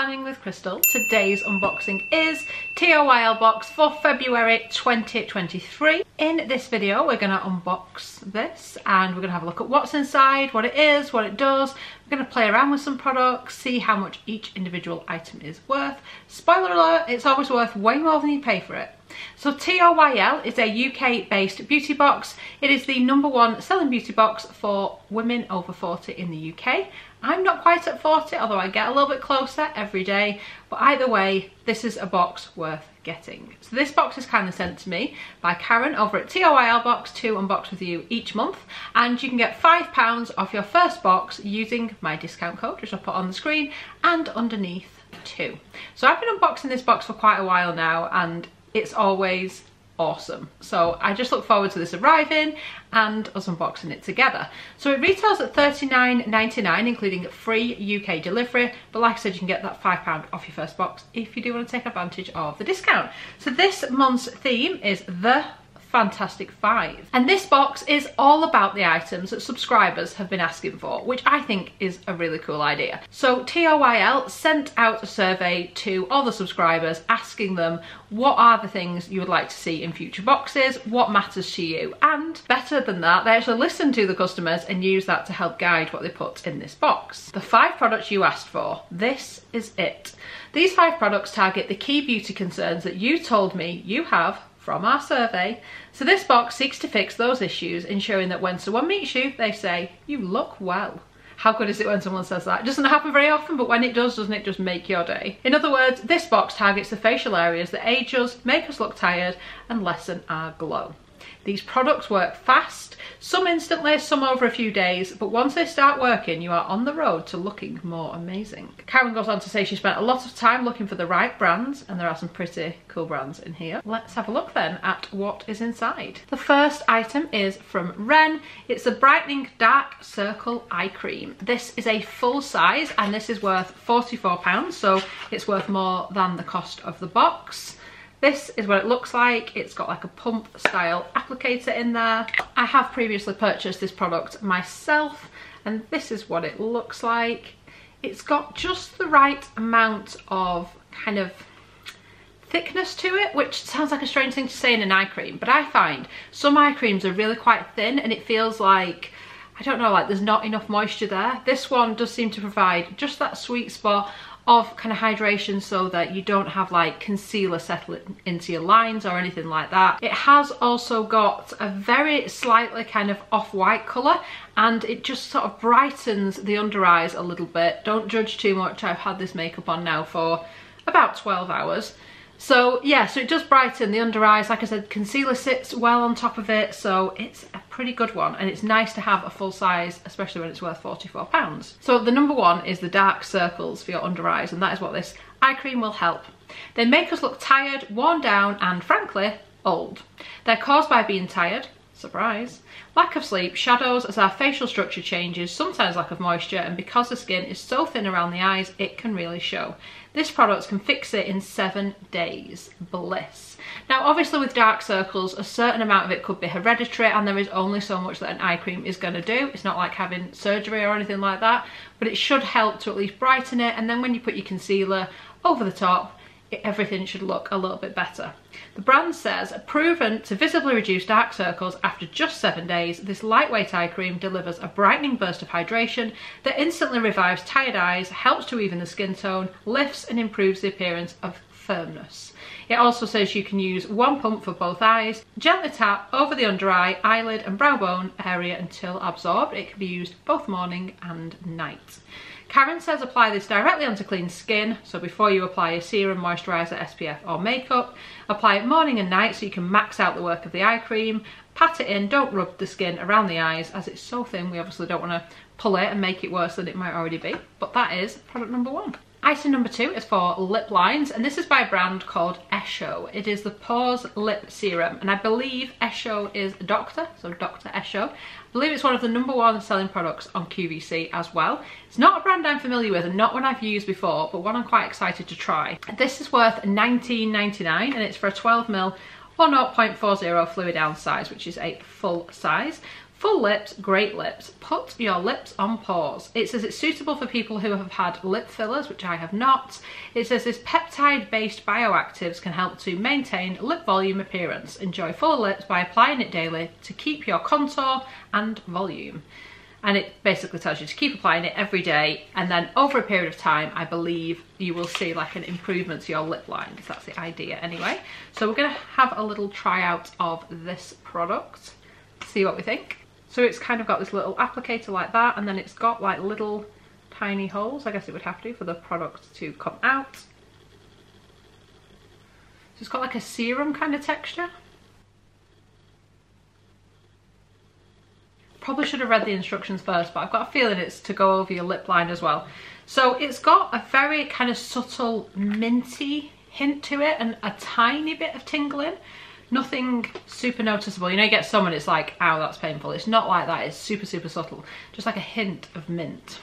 Planning with Crystal. Today's unboxing is TOYL box for February 2023. In this video we're going to unbox this and we're going to have a look at what's inside, what it is, what it does. We're going to play around with some products, see how much each individual item is worth. Spoiler alert, it's always worth way more than you pay for it. So TOYL is a UK based beauty box. It is the #1 selling beauty box for women over 40 in the UK. I'm not quite at 40, although I get a little bit closer every day, but either way, this is a box worth getting. So this box is kindly sent to me by Karen over at TOYL Box to unbox with you each month, and you can get £5 off your first box using my discount code, which I'll put on the screen and underneath too. So I've been unboxing this box for quite a while now, and it's always awesome. So I just look forward to this arriving and us unboxing it together. So it retails at £39.99, including free UK delivery, but like I said, you can get that £5 off your first box if you do want to take advantage of the discount. So this month's theme is the Fantastic Five, and this box is all about the items that subscribers have been asking for, which I think is a really cool idea. So TOYL sent out a survey to all the subscribers asking them what are the things you would like to see in future boxes, what matters to you, and better than that, they actually listened to the customers and used that to help guide what they put in this box. The 5 products you asked for, this is it. These 5 products target the key beauty concerns that you told me you have from our survey. So this box seeks to fix those issues, ensuring that when someone meets you, they say, "You look well." How good is it when someone says that? It doesn't happen very often, but when it does, doesn't it just make your day? In other words, this box targets the facial areas that age us, make us look tired, and lessen our glow. These products work fast, some instantly, some over a few days, but once they start working, you are on the road to looking more amazing. Karen goes on to say she spent a lot of time looking for the right brands, and there are some pretty cool brands in here. Let's have a look then at what is inside. The first item is from Ren. It's a Brightening Dark Circle Eye Cream. This is a full size, and this is worth £44, so it's worth more than the cost of the box. This is what it looks like. It's got like a pump style applicator in there. I have previously purchased this product myself, and this is what it looks like. It's got just the right amount of kind of thickness to it, which sounds like a strange thing to say in an eye cream, but I find some eye creams are really quite thin and it feels like, I don't know, like there's not enough moisture there. This one does seem to provide just that sweet spot of kind of hydration so that you don't have like concealer settle into your lines or anything like that. It has also got a very slightly kind of off-white colour, and it just sort of brightens the under eyes a little bit. Don't judge too much, I've had this makeup on now for about 12 hours. So yeah, so it does brighten the under eyes. Like I said, concealer sits well on top of it, so it's a pretty good one, and it's nice to have a full size, especially when it's worth £44. So the #1 is the dark circles for your under eyes, and that is what this eye cream will help. They make us look tired, worn down, and frankly, old. They're caused by being tired, surprise, lack of sleep, shadows as our facial structure changes, sometimes lack of moisture, and because the skin is so thin around the eyes, it can really show. This product can fix it in 7 days. Bliss. Now obviously with dark circles, a certain amount of it could be hereditary, and there is only so much that an eye cream is going to do. It's not like having surgery or anything like that, but it should help to at least brighten it, and then when you put your concealer over the top, everything should look a little bit better. The brand says, proven to visibly reduce dark circles after just 7 days, this lightweight eye cream delivers a brightening burst of hydration that instantly revives tired eyes, helps to even the skin tone, lifts and improves the appearance of firmness. It also says you can use 1 pump for both eyes, gently tap over the under eye, eyelid and brow bone area until absorbed. It can be used both morning and night. Karen says apply this directly onto clean skin, so before you apply a serum, moisturiser, SPF or makeup, apply it morning and night so you can max out the work of the eye cream. Pat it in, don't rub the skin around the eyes as it's so thin, we obviously don't want to pull it and make it worse than it might already be, but that is product #1. Item #2 is for lip lines, and this is by a brand called Esho. It is the Pores Lip Serum, and I believe Esho is a doctor, so Dr. Esho. I believe it's one of the #1 selling products on QVC as well. It's not a brand I'm familiar with and not one I've used before, but one I'm quite excited to try. This is worth £19.99 and it's for a 12ml or 0.40 fluid ounce size, which is a full size. Full lips, great lips. Put your lips on pause. It says it's suitable for people who have had lip fillers, which I have not. It says this peptide-based bioactives can help to maintain lip volume appearance. Enjoy full lips by applying it daily to keep your contour and volume. And it basically tells you to keep applying it every day, and then over a period of time, I believe you will see like an improvement to your lip lines. That's the idea anyway. So we're gonna have a little try out of this product, see what we think. So it's kind of got this little applicator like that, and then it's got like little tiny holes, I guess it would have to, for the product to come out. So it's got like a serum kind of texture. Probably should have read the instructions first, but I've got a feeling it's to go over your lip line as well. So it's got a very kind of subtle minty hint to it and a tiny bit of tingling. Nothing super noticeable. You know, you get some and it's like, ow, that's painful. It's not like that. It's super, super subtle. Just like a hint of mint.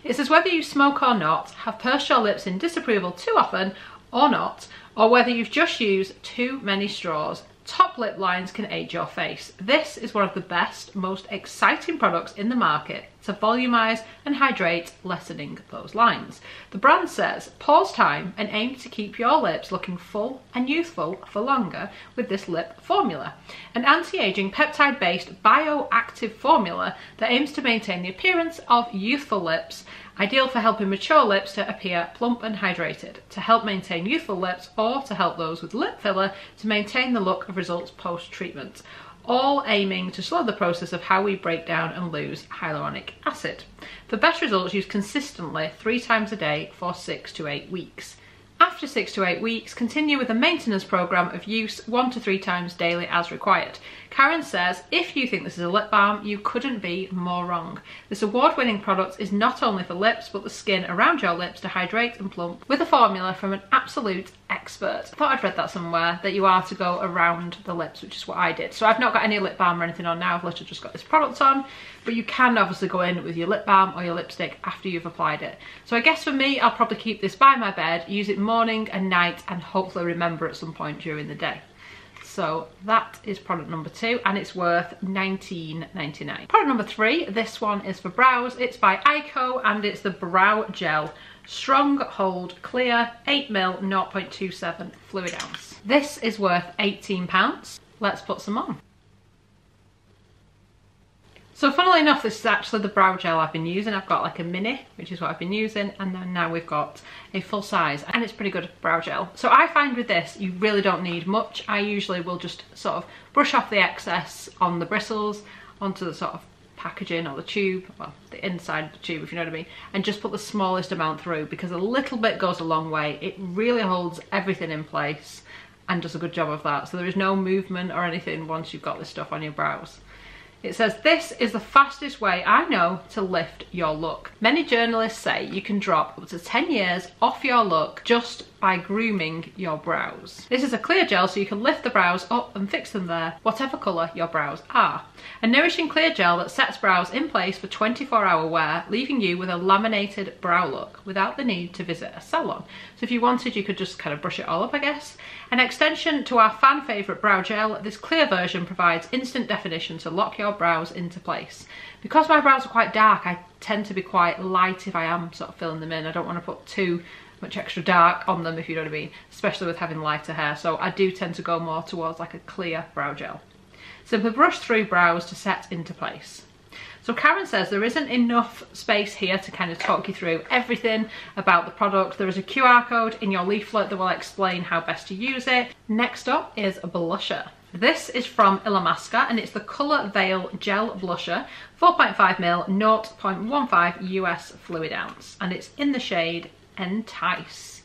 It says whether you smoke or not, have pursed your lips in disapproval too often or not, or whether you've just used too many straws, top lip lines can age your face. This is one of the best, most exciting products in the market to volumize and hydrate, lessening those lines. The brand says, pause time and aim to keep your lips looking full and youthful for longer with this lip formula. An anti-aging peptide-based bioactive formula that aims to maintain the appearance of youthful lips, ideal for helping mature lips to appear plump and hydrated, to help maintain youthful lips, or to help those with lip filler to maintain the look of results post-treatment, all aiming to slow the process of how we break down and lose hyaluronic acid. For best results, use consistently 3 times a day for 6 to 8 weeks. After 6 to 8 weeks, continue with a maintenance program of use 1 to 3 times daily as required. Karen says, if you think this is a lip balm, you couldn't be more wrong. This award-winning product is not only for lips, but the skin around your lips to hydrate and plump with a formula from an absolute expert. I thought I'd read that somewhere, that you are to go around the lips, which is what I did. So I've not got any lip balm or anything on now, I've literally just got this product on, but you can obviously go in with your lip balm or your lipstick after you've applied it. So I guess for me, I'll probably keep this by my bed, use it morning and night, and hopefully remember at some point during the day. So that is product number 2, and it's worth $19.99. Product number 3, this one is for brows. It's by Ico, and it's the Brow Gel Strong Hold Clear 8ml 0.27 fluid ounce. This is worth £18. Let's put some on. So funnily enough, this is actually the brow gel I've been using. I've got like a mini, which is what I've been using, and then now we've got a full size, and it's pretty good brow gel. So I find with this, you really don't need much. I usually will just sort of brush off the excess on the bristles, onto the sort of packaging or the tube, well, the inside of the tube, if you know what I mean, and just put the smallest amount through, because a little bit goes a long way. It really holds everything in place and does a good job of that. So there is no movement or anything once you've got this stuff on your brows. It says, this is the fastest way I know to lift your look. Many journalists say you can drop up to 10 years off your look just by grooming your brows. This is a clear gel so you can lift the brows up and fix them there, whatever colour your brows are. A nourishing clear gel that sets brows in place for 24-hour wear, leaving you with a laminated brow look without the need to visit a salon. So if you wanted, you could just kind of brush it all up, I guess. An extension to our fan favourite brow gel, this clear version provides instant definition to lock your brows into place. Because my brows are quite dark, I tend to be quite light if I am sort of filling them in. I don't want to put too much extra dark on them, if you know what I mean, especially with having lighter hair. So I do tend to go more towards like a clear brow gel. Simply brush through brows to set into place. So Karen says there isn't enough space here to kind of talk you through everything about the product. There is a QR code in your leaflet that will explain how best to use it. Next up is a blusher. This is from Illamasqua, and it's the Colour Veil Gel Blusher, 4.5ml, 0.15 US fluid ounce, and it's in the shade Entice.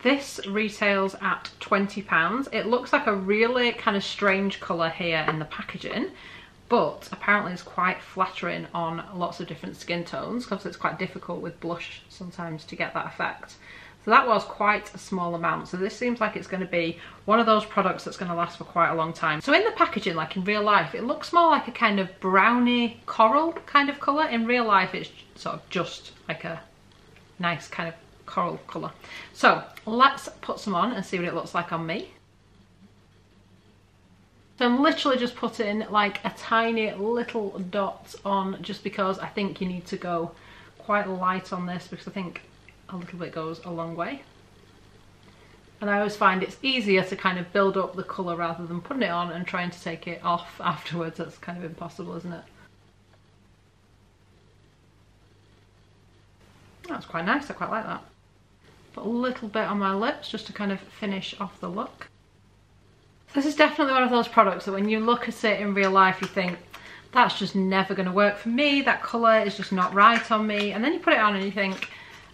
This retails at £20. It looks like a really kind of strange colour here in the packaging, but apparently it's quite flattering on lots of different skin tones, because it's quite difficult with blush sometimes to get that effect. So that was quite a small amount. So this seems like it's going to be one of those products that's going to last for quite a long time. So in the packaging, like in real life, it looks more like a kind of browny coral kind of colour. In real life, it's sort of just like a nice kind of coral colour. So let's put some on and see what it looks like on me. So I'm literally just putting like a tiny little dot on, just because I think you need to go quite light on this, because I think a little bit goes a long way. And I always find it's easier to kind of build up the colour rather than putting it on and trying to take it off afterwards. That's kind of impossible, isn't it? That's quite nice, I quite like that. Put a little bit on my lips just to kind of finish off the look. This is definitely one of those products that when you look at it in real life you think, that's just never going to work for me, that colour is just not right on me, and then you put it on and you think,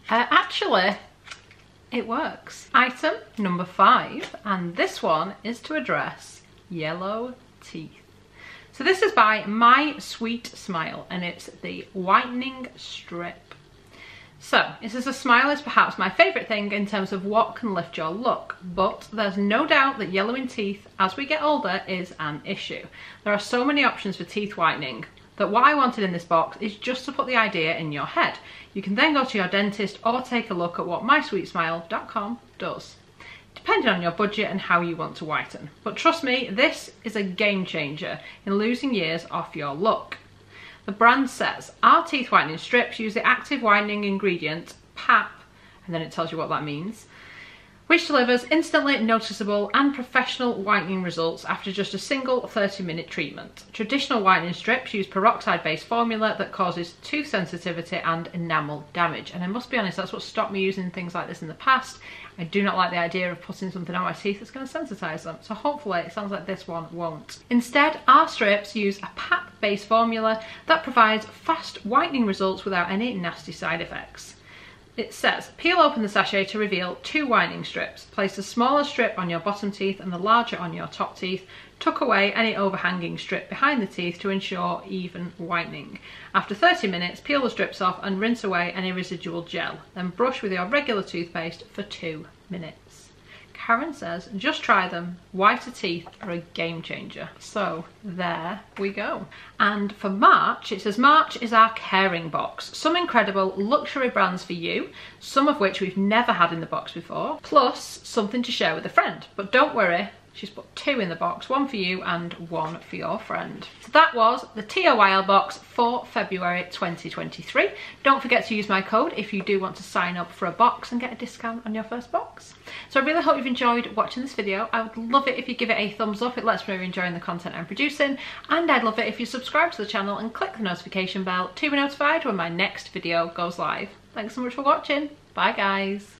actually, it works. Item number 5, and this one is to address yellow teeth. So this is by My Sweet Smile, and it's the whitening strip. So, it says a smile is perhaps my favourite thing in terms of what can lift your look, but there's no doubt that yellowing teeth as we get older is an issue. There are so many options for teeth whitening that what I wanted in this box is just to put the idea in your head. You can then go to your dentist or take a look at what mysweetsmile.com does, depending on your budget and how you want to whiten. But trust me, this is a game changer in losing years off your look. The brand says, our teeth whitening strips use the active whitening ingredient PAP, and then it tells you what that means, which delivers instantly noticeable and professional whitening results after just a single 30-minute treatment. Traditional whitening strips use peroxide-based formula that causes tooth sensitivity and enamel damage. And I must be honest, that's what stopped me using things like this in the past. I do not like the idea of putting something on my teeth that's going to sensitise them. So hopefully it sounds like this one won't. Instead, our strips use a PAP-based formula that provides fast whitening results without any nasty side effects. It says, peel open the sachet to reveal 2 whitening strips. Place the smaller strip on your bottom teeth and the larger on your top teeth. Tuck away any overhanging strip behind the teeth to ensure even whitening. After 30 minutes, peel the strips off and rinse away any residual gel. Then brush with your regular toothpaste for 2 minutes. Karen says, just try them. Whiter teeth are a game changer. So there we go. And for March, it says March is our caring box. Some incredible luxury brands for you, some of which we've never had in the box before, plus something to share with a friend. But don't worry, she's put 2 in the box, 1 for you and 1 for your friend. So that was the TOYL box for February 2023. Don't forget to use my code if you do want to sign up for a box and get a discount on your first box. So I really hope you've enjoyed watching this video. I would love it if you give it a thumbs up. It lets me know you're enjoying the content I'm producing. And I'd love it if you subscribe to the channel and click the notification bell to be notified when my next video goes live. Thanks so much for watching. Bye guys.